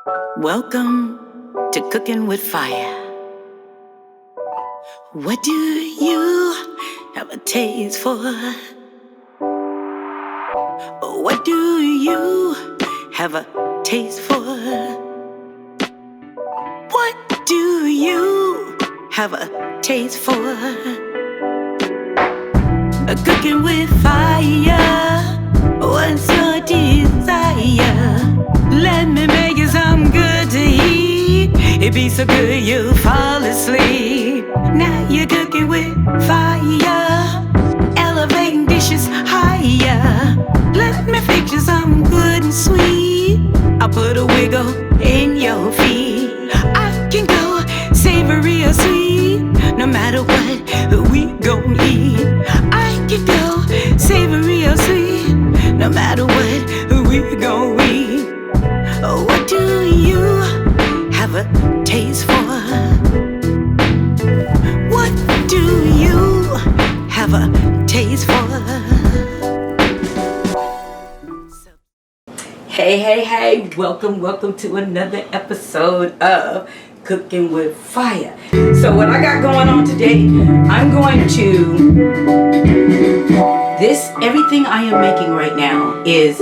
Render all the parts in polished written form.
Welcome to Cooking with Fire. What do you have a taste for? What do you have a taste for? What do you have a taste for? Cooking with fire, what's your desire? Let me make you some good to eat. It be so good you'll fall asleep. Now you're cooking with fire, elevating dishes higher. Let me fix you some good and sweet. I'll put a wiggle in your feet. I can go savory or sweet, no matter what we gon' eat. I can go savory or sweet, no matter what we gon' eat. What do you have a taste for? What do you have a taste for? Hey, welcome to another episode of Cooking with Fire. So what I got going on today, I'm going to, everything I am making right now is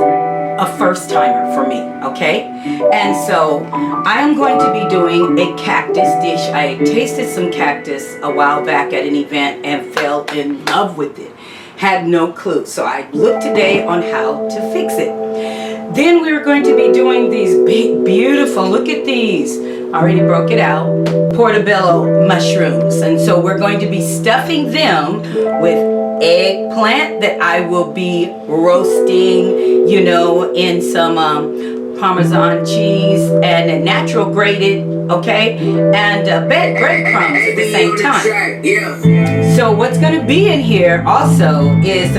a first timer for me, okay? And so I am going to be doing a cactus dish. I tasted some cactus a while back at an event and fell in love with it. Had no clue. So I looked today on how to fix it. Then we're going to be doing these big, beautiful, look at these. I already broke it out. Portobello mushrooms. And so we're going to be stuffing them with eggplant that I will be roasting, you know, in some Parmesan cheese and a natural grated, okay, and breadcrumbs at the same time. So what's going to be in here also is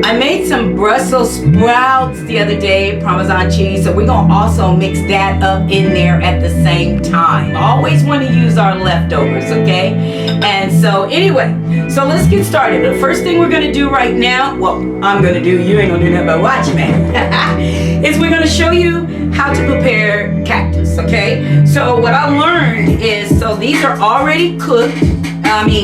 I made some Brussels sprouts the other day, Parmesan cheese, so we're going to also mix that up in there at the same time. Always want to use our leftovers, okay? And so anyway, so let's get started. The first thing we're going to do right now, well, I'm going to do, you ain't going to do nothing but watch me, is we're going to show you how to prepare cactus, okay? So what I learned is, so these are already cooked.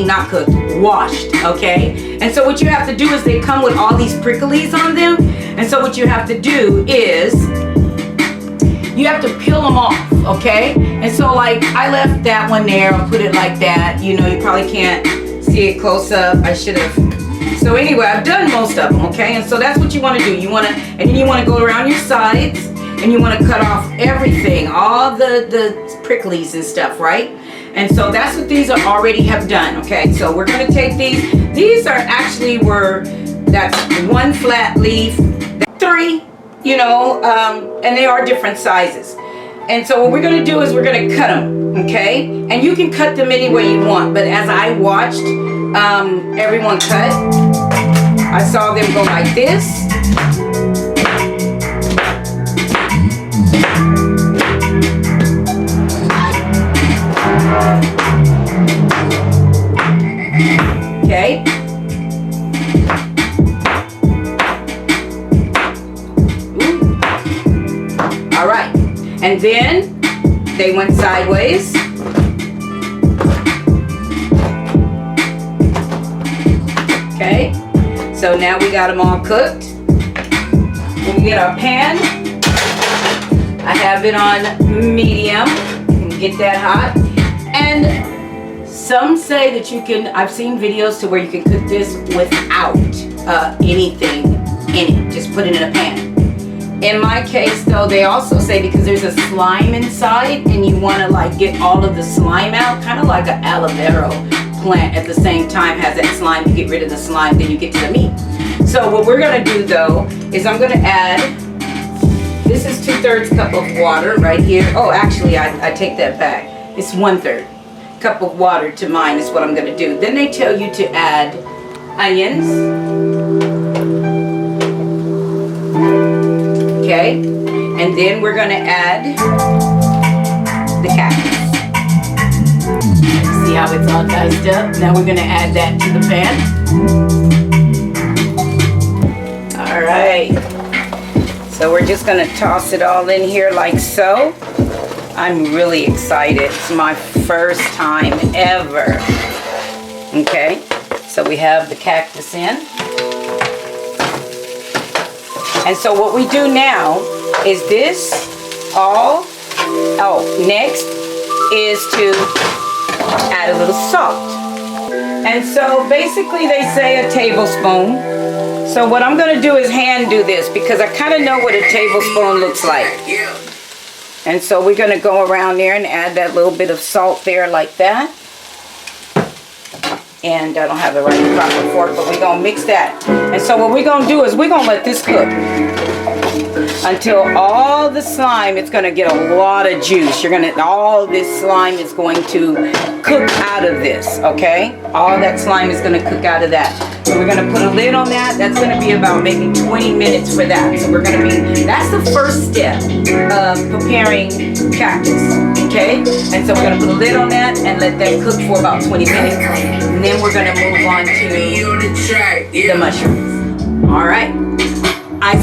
Not cooked, washed, okay? And so what you have to do is they come with all these pricklies on them. And so what you have to do is you have to peel them off, okay? And so like I left that one there, I'll put it like that. You know, you probably can't see it close up. I should have. So anyway, I've done most of them, okay? And so that's what you want to do. You want to, and then you want to go around your sides and you want to cut off everything, all the pricklies and stuff, right? And so that's what these already have done, okay? So we're going to take these. These are actually that's one flat leaf, 3, you know, and they are different sizes. And so what we're going to do is we're going to cut them, okay? And you can cut them any way you want. But as I watched everyone cut, I saw them go like this. Okay. Ooh. All right. And then they went sideways. Okay. So now we got them all cooked. When we get our pan, I have it on medium. Get that hot. And some say that you can, I've seen videos to where you can cook this without anything in it. Just put it in a pan. In my case though, they also say because there's a slime inside and you want to like get all of the slime out, kind of like an aloe vera plant at the same time has that slime. You get rid of the slime, then you get to the meat. So what we're going to do though is I'm going to add, this is 2/3 cup of water right here. Oh, actually I take that back. It's 1/3 cup of water to mine is what I'm going to do. Then they tell you to add onions. Okay. And then we're going to add the cactus. See how it's all diced up? Now we're going to add that to the pan. All right. So So we're just gonna toss it all in here like so. I'm really excited. It's my first time ever. Okay, so we have the cactus in. And so what we do now is this all, next is to add a little salt. And so basically they say a tablespoon. So what I'm gonna do is hand do this because I kind of know what a tablespoon looks like. And so we're gonna go around there and add that little bit of salt there like that. And I don't have the right proper fork, but we're gonna mix that. And so what we're gonna do is we're gonna let this cook until all the slime, it's gonna get a lot of juice. All this slime is going to cook out of this, okay? All that slime is gonna cook out of that. So we're gonna put a lid on that. That's gonna be about maybe 20 minutes for that. So that's the first step of preparing cactus, okay? And so we're gonna put a lid on that and let that cook for about 20 minutes. And then we're gonna move on to the mushrooms. All right. I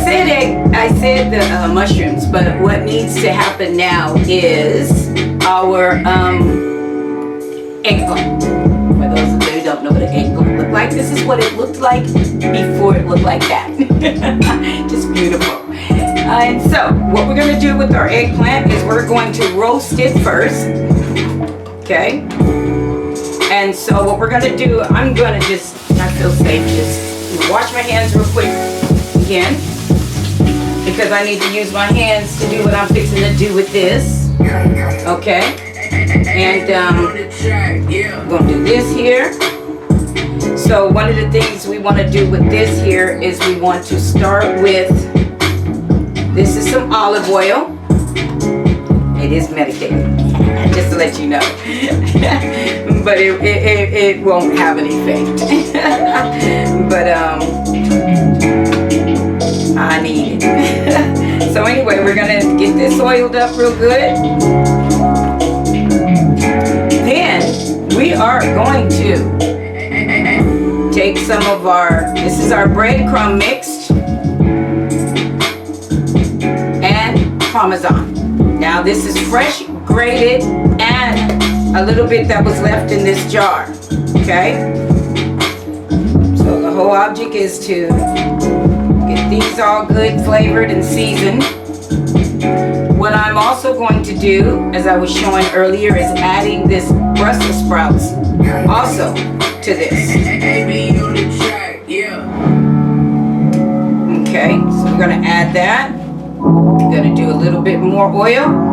said the mushrooms, but what needs to happen now is our eggplant. For those of you who don't know what an eggplant looked like, this is what it looked like before it looked like that. Just beautiful. And so what we're going to do with our eggplant is we're going to roast it first. Okay. And so what we're going to do, I'm going to I feel safe, just wash my hands real quick again, because I need to use my hands to do what I'm fixing to do with this. Okay. And I'm going to do this here. So one of the things we want to do with this here is we want to start with, this is some olive oil. It is medicated, just to let you know. But it won't have an effect. But I need it. So anyway, we're gonna get this oiled up real good. Then we are going to take some of this is our breadcrumb mixed and Parmesan. Now this is fresh grated and a little bit that was left in this jar, okay? So the whole object is to get these all good flavored and seasoned. What I'm also going to do, as I was showing earlier, is adding this Brussels sprouts also to this. Okay, so we're gonna add that. I'm gonna do a little bit more oil.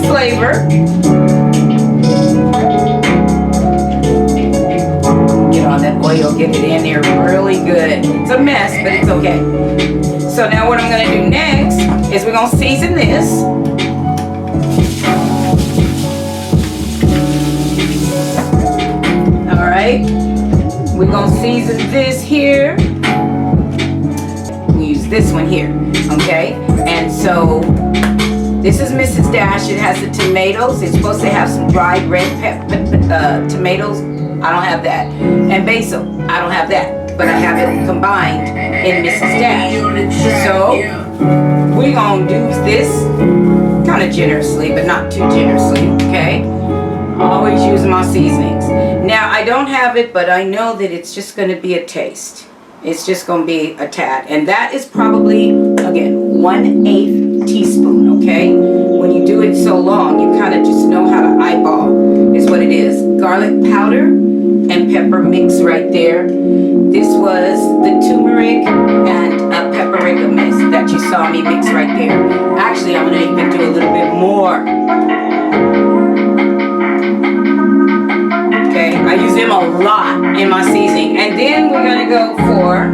Flavor. Get on that oil, get it in there really good. It's a mess, but it's okay. So now what I'm going to do next is we're going to season this. All right. We're going to season this here. We use this one here, okay? And so this is Mrs. Dash. It has the tomatoes. It's supposed to have some dried red tomatoes. I don't have that. And basil. I don't have that. But I have it combined in Mrs. Dash. So we're going to do this kind of generously, but not too generously, okay? Always using my seasonings. Now, I don't have it, but I know that it's just going to be a taste. It's just going to be a tad. And that is probably, again, 1/8 teaspoon, okay? When you do it so long, you kind of just know how to eyeball is what it is. Garlic powder and pepper mix right there. This was the turmeric and paprika mix that you saw me mix right there. Actually, I'm going to even do a little bit more. Okay, I use them a lot in my seasoning. And then we're going to go for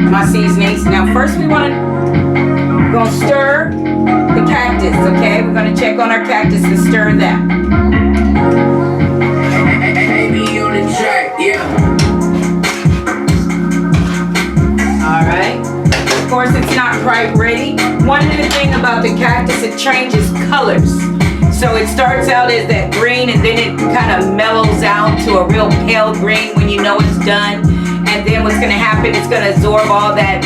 my seasonings. Now, first we're going to stir the cactus, okay? We're going to check on our cactus and stir that. All right. course, it's not quite ready. One of the things about the cactus, it changes colors. So it starts out as that green, and then it kind of mellows out to a real pale green when you know it's done. And then what's going to happen, it's going to absorb all that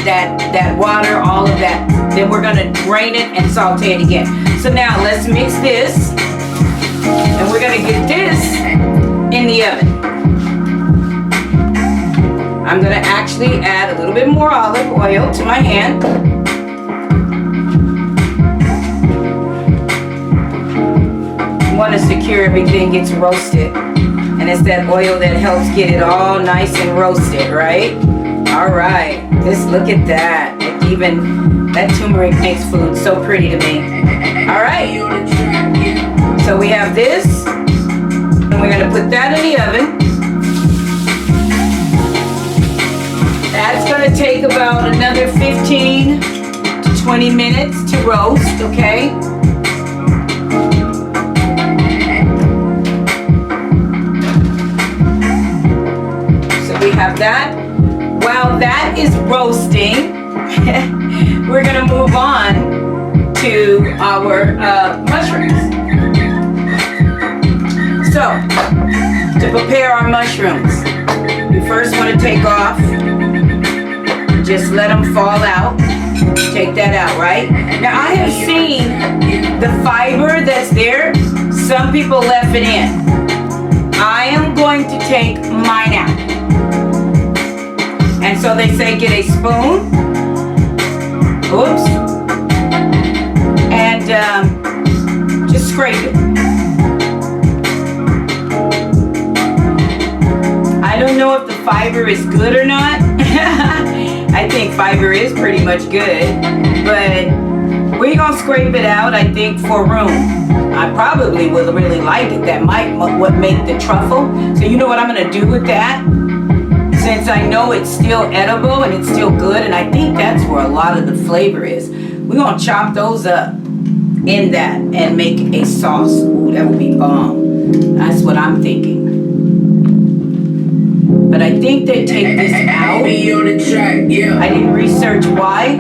water, all of that. Then we're going to drain it and saute it again. So now let's mix this, and we're going to get this in the oven. I'm going to actually add a little bit more olive oil to my hand. You want to secure everything gets roasted. And it's that oil that helps get it all nice and roasted, right? All right. Just look at that. Even that turmeric makes food so pretty to me. All right. So we have this. And we're going to put that in the oven. That's going to take about another 15 to 20 minutes to roast, okay? So we have that. While that is roasting, we're going to move on to our mushrooms. So, to prepare our mushrooms, we first want to take off. Just let them fall out. Take that out, right? Now I have seen the fiber that's there. Some people left it in. I am going to take mine out. And so they say get a spoon. Oops. And just scrape it. I don't know if the fiber is good or not. I think fiber is pretty much good, but we're gonna scrape it out, I think, for room. I probably would really like it. That might what make the truffle. So you know what I'm gonna do with that? Since I know it's still edible and it's still good, and I think that's where a lot of the flavor is. We're gonna chop those up in that and make a sauce. Ooh, that would be bomb. That's what I'm thinking. But I think they take this out. I didn't research why.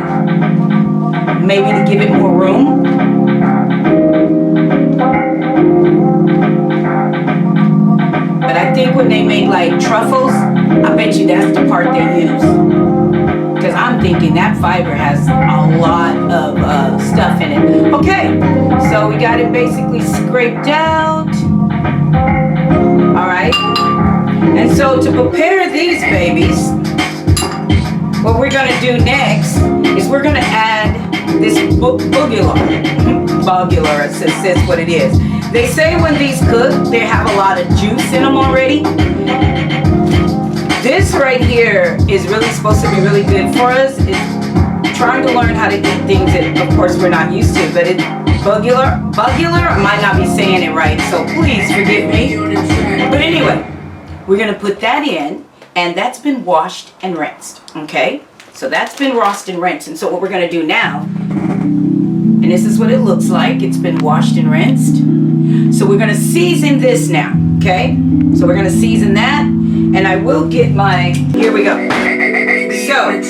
Maybe to give it more room. But I think when they make like truffles, I bet you that's the part they use. Because I'm thinking that fiber has a lot of stuff in it. Okay, so we got it basically scraped out. All right. And so to prepare these babies, what we're going to do next is we're going to add this bugula. That's what it is. They say when these cook, they have a lot of juice in them already. This right here is really supposed to be really good for us. It's trying to learn how to eat things that, of course, we're not used to. But it's bugula. I might not be saying it right, so please forgive me. But anyway. We're going to put that in, and that's been washed and rinsed, okay? So that's been washed and rinsed. And so what we're going to do now, and this is what it looks like. It's been washed and rinsed. So we're going to season this now, okay? So we're going to season that, and I will get my, here we go. So,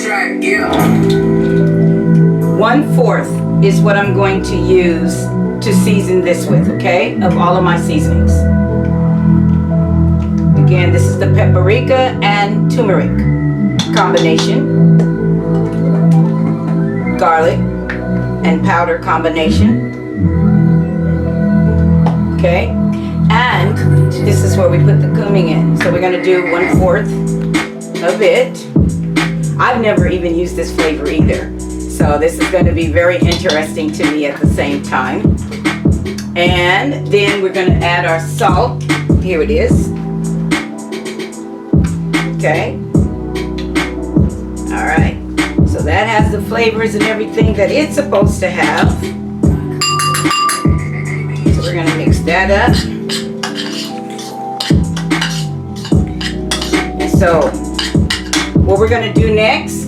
1/4 is what I'm going to use to season this with, okay? Of all of my seasonings. Again, this is the paprika and turmeric combination. Garlic and powder combination. Okay. And this is where we put the cumin in. So we're going to do 1/4 of it. I've never even used this flavor either. So this is going to be very interesting to me at the same time. And then we're going to add our salt. Here it is. Okay. All right. So that has the flavors and everything that it's supposed to have. So we're going to mix that up. And so what we're going to do next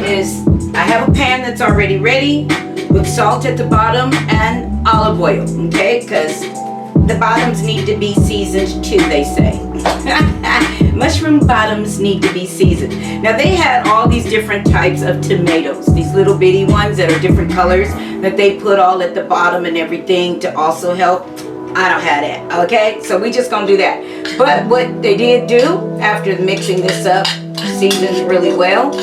is I have a pan that's already ready with salt at the bottom and olive oil. Okay. Because the bottoms need to be seasoned too, they say. Mushroom bottoms need to be seasoned. Now they had all these different types of tomatoes, these little bitty ones that are different colors that they put all at the bottom and everything to also help. I don't have that, okay? So we just gonna do that. But what they did do after mixing this up, seasoned really well,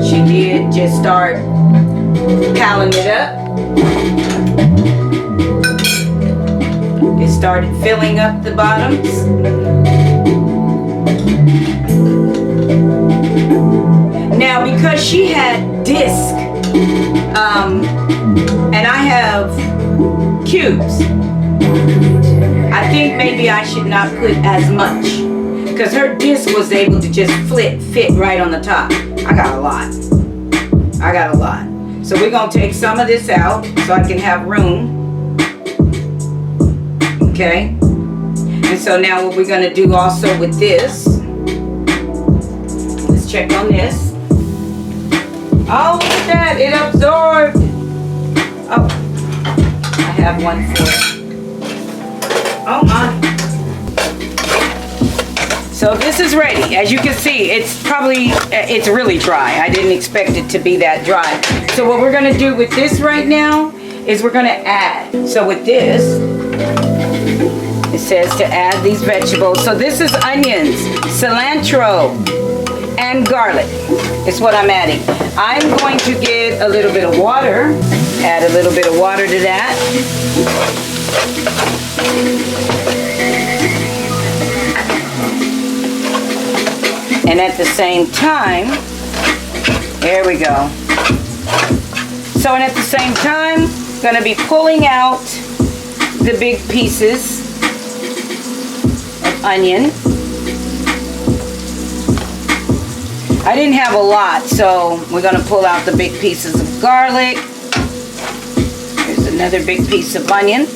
she did just start piling it up. It started filling up the bottoms. Now because she had disc, and I have cubes, I think maybe I should not put as much, because her disc was able to just fit right on the top. I got a lot. So we're gonna take some of this out so I can have room. Okay, and so now what we're gonna do also with this, let's check on this. Oh, look at that, it absorbed. Oh, I have one for it. Oh my. So this is ready. As you can see, it's really dry. I didn't expect it to be that dry. So what we're gonna do with this right now is we're gonna add. So with this, it says to add these vegetables. So this is onions, cilantro, and garlic is what I'm adding. I'm going to get a little bit of water, add a little bit of water to that. And at the same time, there we go. So, and at the same time, gonna be pulling out the big pieces of onion. I didn't have a lot, so we're gonna pull out the big pieces of garlic. Here's another big piece of onion.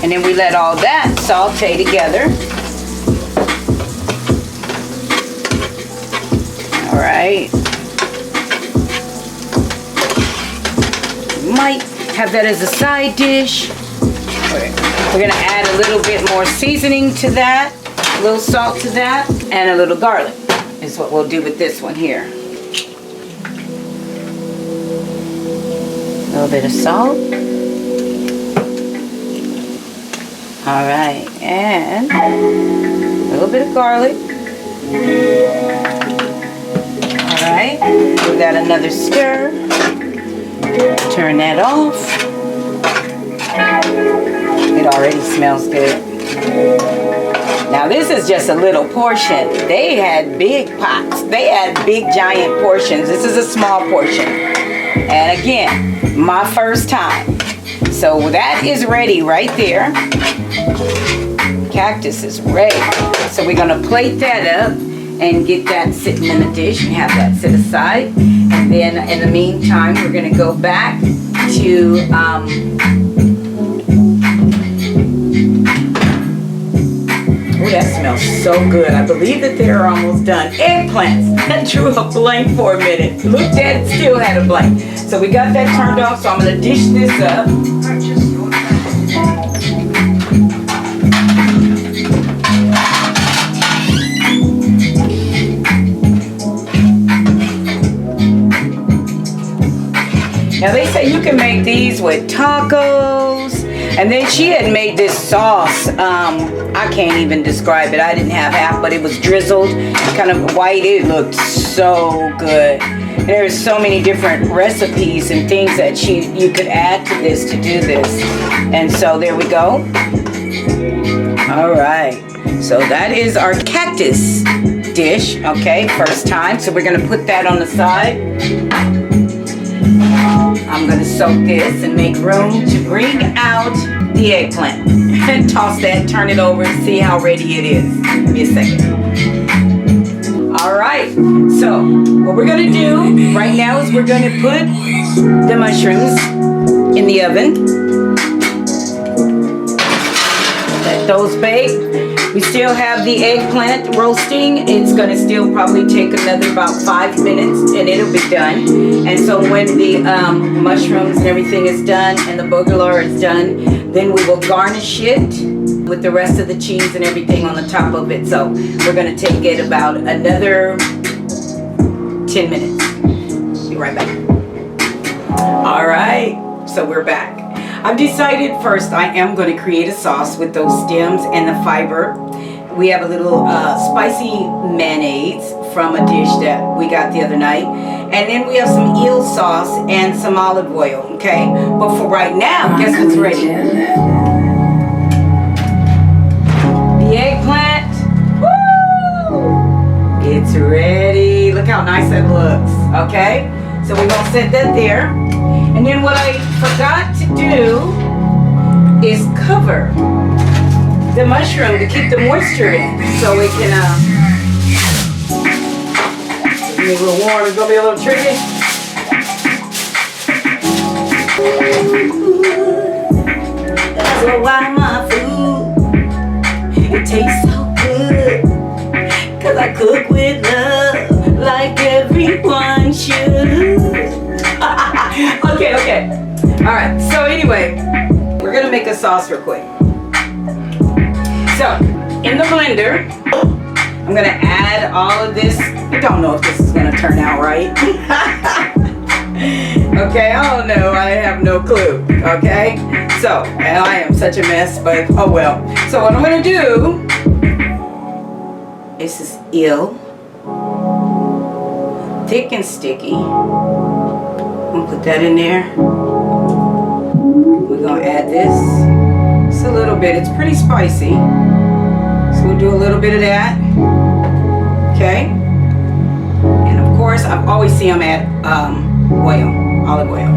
And then we let all that saute together. All right. Might have that as a side dish. We're gonna add a little bit more seasoning to that, a little salt to that, and a little garlic is what we'll do with this one here. A little bit of salt. All right, and a little bit of garlic. All right, give that another stir. Turn that off. It already smells good. Now this is just a little portion. They had big pots. They had big giant portions. This is a small portion. And again, my first time. So that is ready right there. Cactus is ready. So we're gonna plate that up and get that sitting in the dish and have that sit aside. And then in the meantime, we're gonna go back to oh, that smells so good. I believe that they're almost done. Eggplants. That drew a blank for a minute. Looked at it, still had a blank. So we got that turned off, so I'm gonna dish this up. Now they say you can make these with tacos. And then she had made this sauce. I can't even describe it. I didn't have half, but it was drizzled, kind of white. It looked so good. And there's so many different recipes and things that you could add to this to do this. And so there we go. All right. So that is our cactus dish. Okay, first time. So we're gonna put that on the side. I'm going to soak this and make room to bring out the eggplant. And toss that, turn it over, and see how ready it is. Give me a second. Alright, so what we're going to do right now is we're going to put the mushrooms in the oven. Let those bake. We still have the eggplant roasting. It's gonna still probably take another about 5 minutes and it'll be done. And so when the mushrooms and everything is done and the boulgour is done, then we will garnish it with the rest of the cheese and everything on the top of it. So we're gonna take it about another 10 minutes. Be right back. All right, so we're back. I've decided first I am going to create a sauce with those stems and the fiber. We have a little spicy mayonnaise from a dish that we got the other night. And then we have some eel sauce and some olive oil, okay? But for right now, guess what's ready? The eggplant. Woo! It's ready. Look how nice that looks, okay? So we're going to set that there. And then what I forgot to do is cover the mushroom to keep the moisture in, so it can be a little warm. It's gonna be a little tricky. That's why my food, it tastes so good, 'cause I cook with love like everyone should. Okay. All right, so anyway, we're gonna make a sauce real quick. So, in the blender, I'm gonna add all of this. I don't know if this is gonna turn out right. Okay, I don't know, I have no clue, okay? So, and I am such a mess, but oh well. So what I'm gonna do, this is eel, thick and sticky. I'm gonna put that in there. We're gonna add this. It's a little bit, it's pretty spicy. So we'll do a little bit of that. Okay. And of course, I've always seen them add olive oil.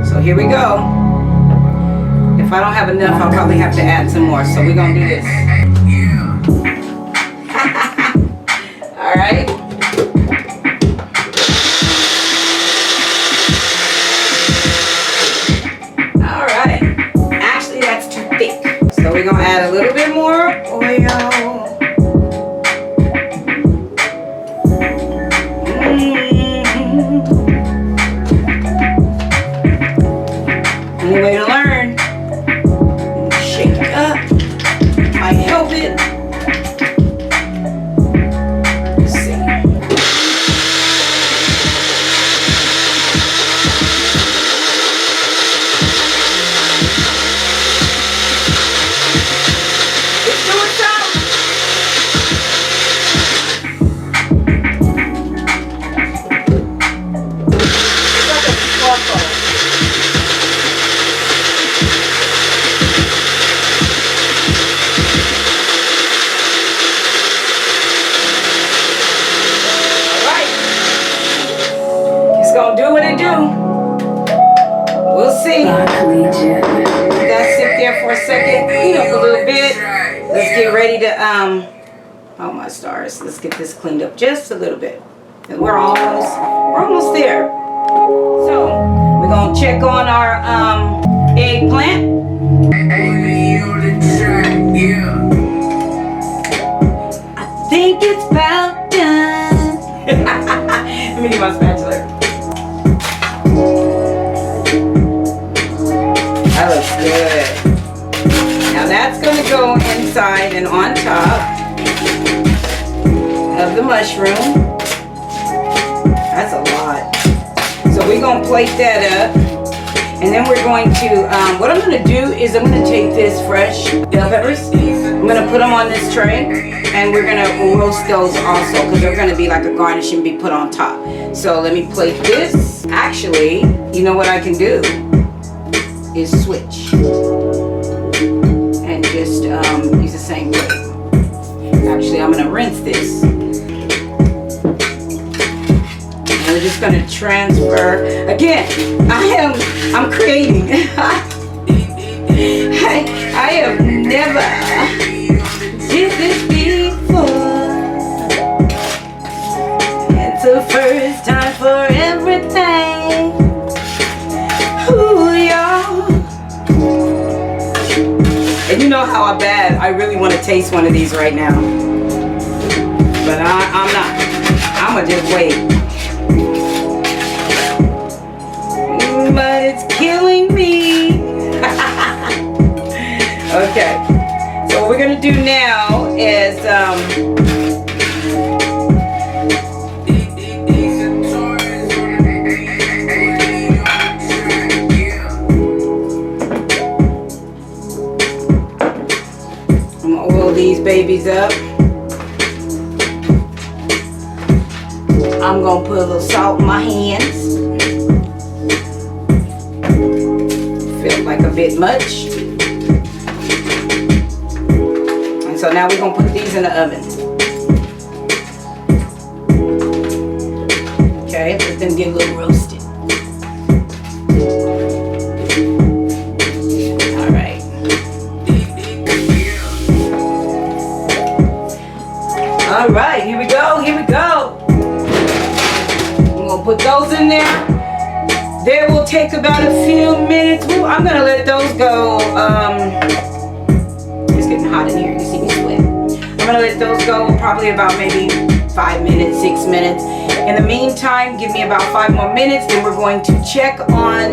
So here we go. If I don't have enough, I'll probably have to add some more. So we're gonna do this. All right. We're gonna add a little bit more oil. Only way to learn. Shake it up. Might help it. Let's see. Do what it do. We'll see. Let that sit there for a second. Clean up a little bit. Let's get ready to oh my stars. Let's get this cleaned up just a little bit. And we're almost there. So we're gonna check on our eggplant. I think it's about done. Let me get my spatula. That looks good. Now that's going to go inside and on top of the mushroom. That's a lot. So we're going to plate that up. And then we're going to, what I'm going to do is I'm going to take this fresh bell peppers. I'm going to put them on this tray. And we're going to roast those also, because they're going to be like a garnish and be put on top. So let me plate this. Actually, you know what I can do is switch and just use the same plate. Actually, I'm going to rinse this. And we're just going to transfer. Again, I'm creating. I have never did this before. It's the first time for everything. Ooh, y'all. And you know how how bad I really want to taste one of these right now. But I'm not. I'm going to just wait. But it's killing me. Okay. So what we're going to do now is... these babies up. I'm gonna put a little salt in my hands. Feels like a bit much. And so now we're gonna put these in the oven. Okay, let them get a little roasted. All right, here we go, here we go. I'm gonna put those in there. They will take about a few minutes. Ooh, I'm gonna let those go. It's getting hot in here, you see me sweat. I'm gonna let those go probably about maybe 5 minutes, 6 minutes. In the meantime, give me about 5 more minutes, then we're going to check on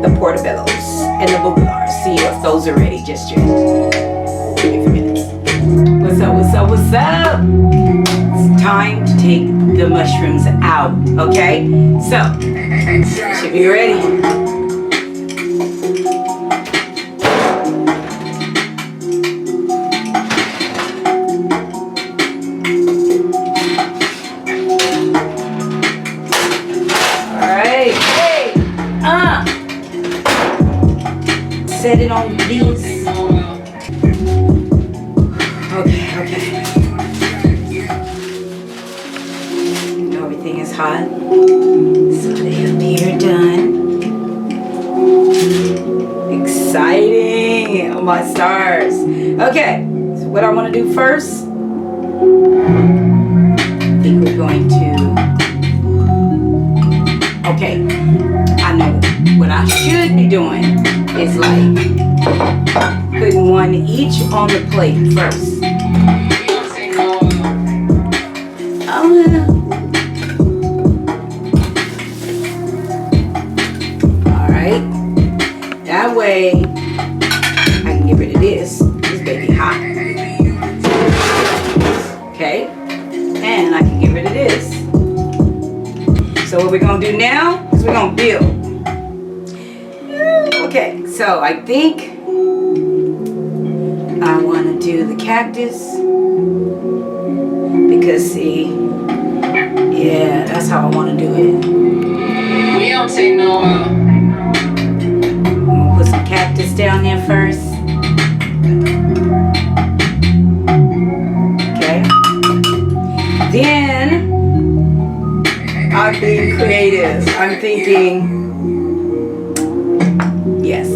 the portobellos and the bugulars. See if those are ready just yet. Give me a few minutes. What's up, what's up, what's up? It's time to take the mushrooms out, okay? So, should be ready. Alright, hey, set it on these. Okay. You know everything is hot. So they appear done. Exciting! Oh my stars. Okay, so what I want to do first, I think we're going to, okay, I know what I should be doing is like putting one each on the plate first. Alright. That way I can get rid of this. This baby hot. Okay. And I can get rid of this. So what we're going to do now is we're going to build. Okay. So I think I want to do the cactus. Because see, yeah, that's how I want to do it. We don't take no. I'm gonna put some cactus down there first. Okay. Then I'm being creative. I'm thinking, yes,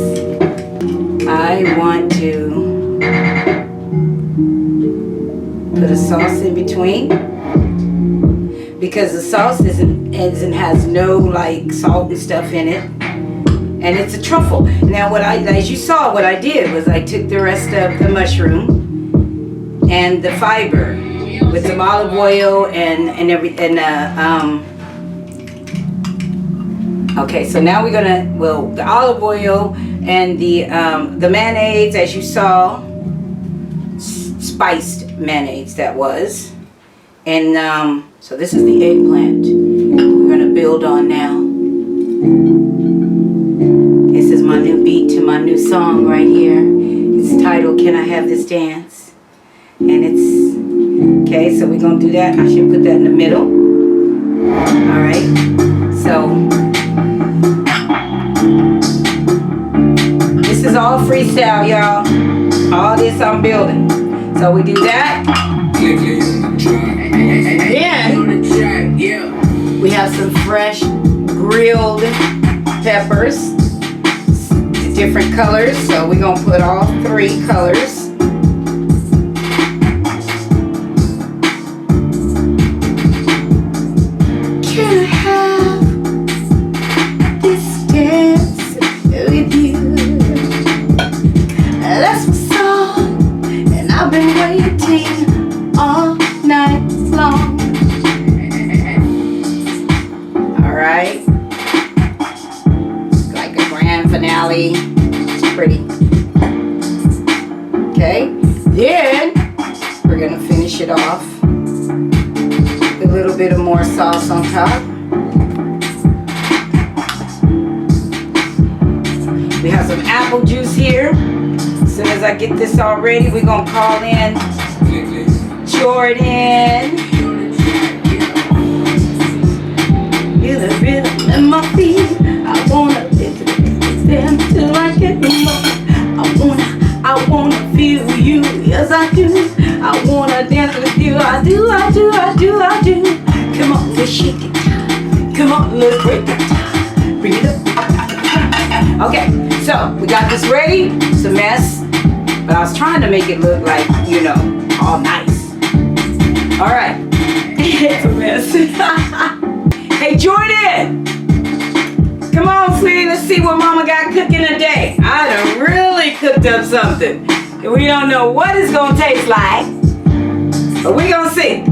I want to put a sauce in between, because the sauce has no like salt and stuff in it, and it's a truffle. Now as you saw, what I did was I took the rest of the mushroom and the fiber with some olive oil and okay, so now we're gonna, the olive oil and the mayonnaise, as you saw, spiced mayonnaise that was, and so this is the eggplant we're gonna build on now. This is my new beat to my new song right here. It's titled "Can I Have This Dance?" and it's okay. So we're gonna do that. I should put that in the middle. All right. So this is all freestyle, y'all. All this I'm building. So we do that. Then we have some fresh grilled peppers, different colors. So we're gonna put all 3 colors. Can I have this dance with you? That's my song. finale. It's pretty. Okay, then we're gonna finish it off with a little bit of more sauce on top. We have some apple juice here. As soon as I get this all ready, we're gonna call in Jordan. You're the rhythm in my feet. I wanna live them till I get them more. I wanna feel you. Yes, I do. I wanna dance with you. I do. Come on, let's shake it. Come on, let's break it. Bring it up. Okay, so we got this ready. It's a mess, but I was trying to make it look like, you know, all nice. All right, it's a mess. Hey, Jordan, come on, sweetie. Let's see what Mama got cooking today. I done really cooked up something. We don't know what it's gonna taste like, but we gonna see.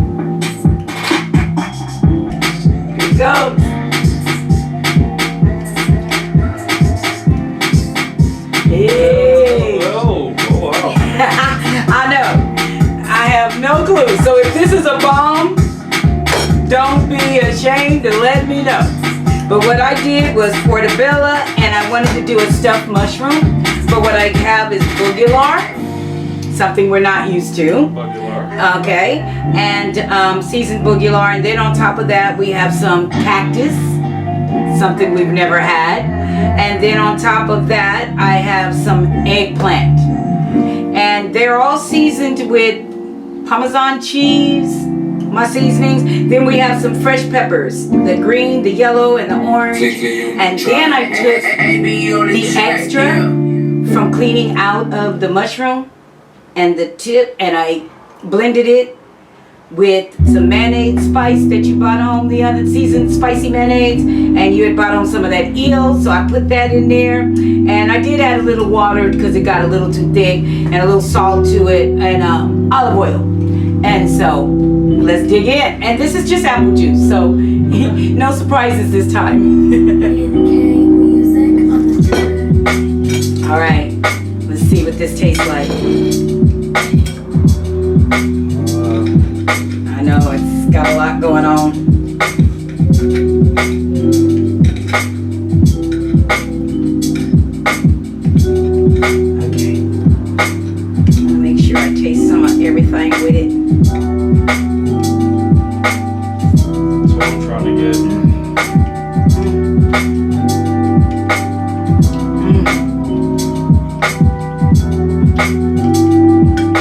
Here we go. Hey. Oh, wow. I know. I have no clue. So if this is a bomb, don't be ashamed to let me know. But what I did was portobello, and I wanted to do a stuffed mushroom. But what I have is bouillard, something we're not used to. Bouillard. Okay, and seasoned bouillard, and then on top of that we have some cactus, something we've never had, and then on top of that I have some eggplant, and they're all seasoned with Parmesan cheese, my seasonings. Then we have some fresh peppers, the green, the yellow, and the orange, and then I took the extra from cleaning out of the mushroom and the tip, and I blended it with some mayonnaise spice that you bought home, the other seasoned spicy mayonnaise, and you had bought home some of that eel, so I put that in there, and I did add a little water because it got a little too thick, and a little salt to it, and olive oil. And so let's dig in, and this is just apple juice, so no surprises this time. All right, let's see what this tastes like. I know it's got a lot going on. Okay. I'm gonna make sure I taste some of everything with it. That's what I'm trying to get.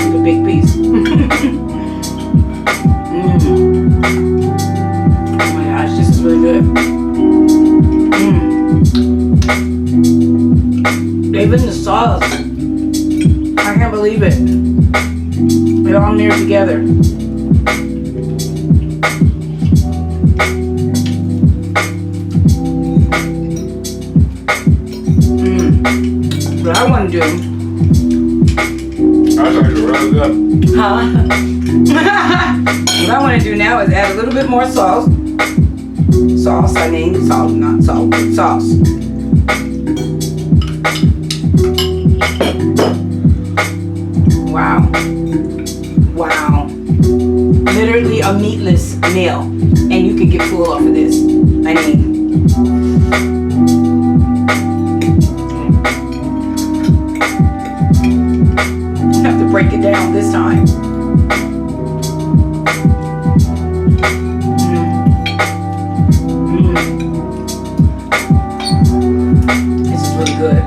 A big piece. Oh my gosh, this is really good. Even the sauce, I can't believe it. They're all near together. What I want to do. That's actually really good. Huh? What I want to do now is add a little bit more sauce. Sauce, I mean, salt, not salt, but sauce. Wow. Wow. Literally a meatless meal. And you could get full off of this. I mean, have to break it down this time. This is really good.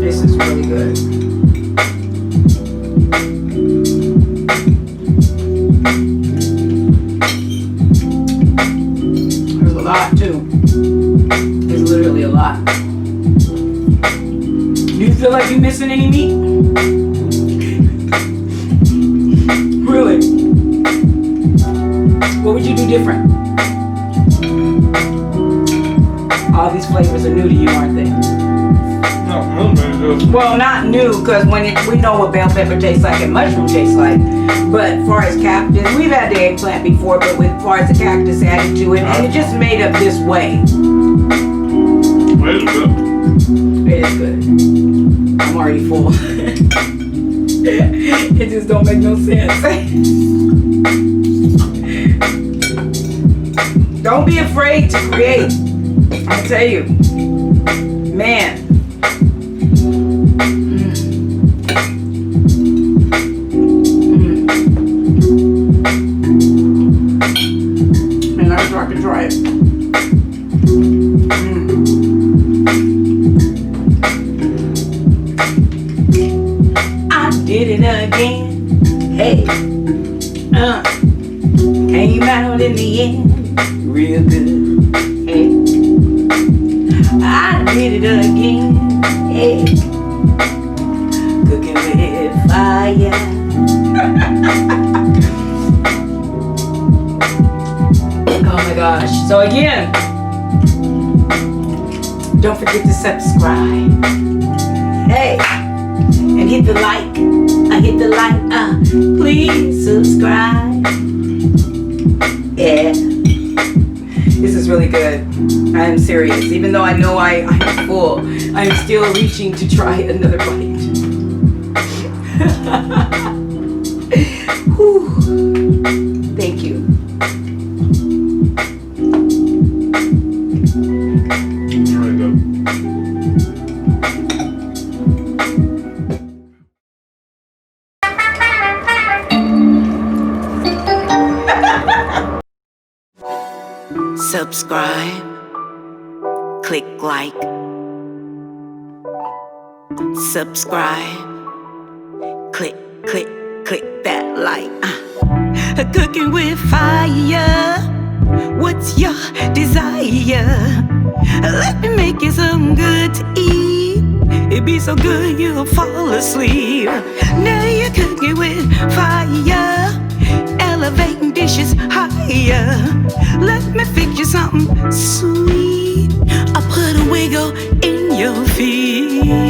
This is really good. There's a lot too. There's literally a lot. Do you feel like you're missing any meat? Really? What would you do different? All these flavors are new to you, aren't they? No, really good. Well, not new, because we know what bell pepper tastes like and mushroom tastes like. But as far as cactus, we've had the eggplant before, but as far as the cactus added to it, and it just made up this way. It is good. It is good. I'm already full. It just don't make no sense. Don't be afraid to create. I tell you, man. Man, I wish I could try it. I did it again. Hey, came out in the end real good. Hey, I did it again. Hey, cooking with fire. Oh my gosh. So again, don't forget to subscribe. Hey, and hit the like. Hit the like. Please subscribe. Yeah. This is really good. I am serious. Even though I know I'm full, I'm still reaching to try another bite. Whew. Thank you. Really good. Subscribe, click like, subscribe, click that like. Cooking with fire, what's your desire? Let me make you some good to eat. It be so good you'll fall asleep. Now you're cooking with fire, elevating dishes higher. Let me fix you something sweet. I put a wiggle in your feet.